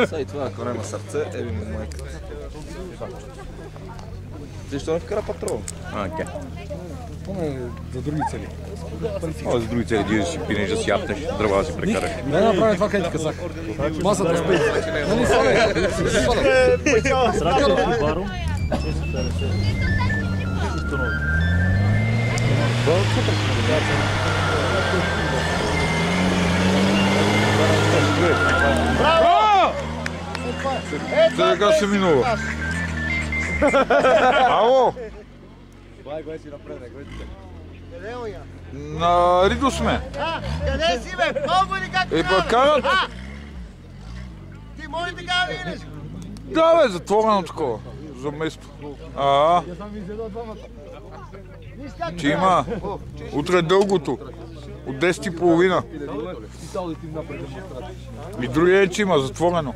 Сега и това, ако няма сърце, еби му майката. Защо не вкара патрон? Тя. Това е за други цели. За други цели, ти да си пинеш, да си япнеш, дрова да си прекараш. Не направим това, къде ти казах. Масата спи. Нали сега? Сраката баро. Браво! Сега се минува. Ало! На Ридо сме. Къде си, бе? Колко ли как Пък карат? Ти може така да видиш? Да, бе, затворено такова. За место. Че има. Утре дългото. От 10:30. И другия че има, затворено.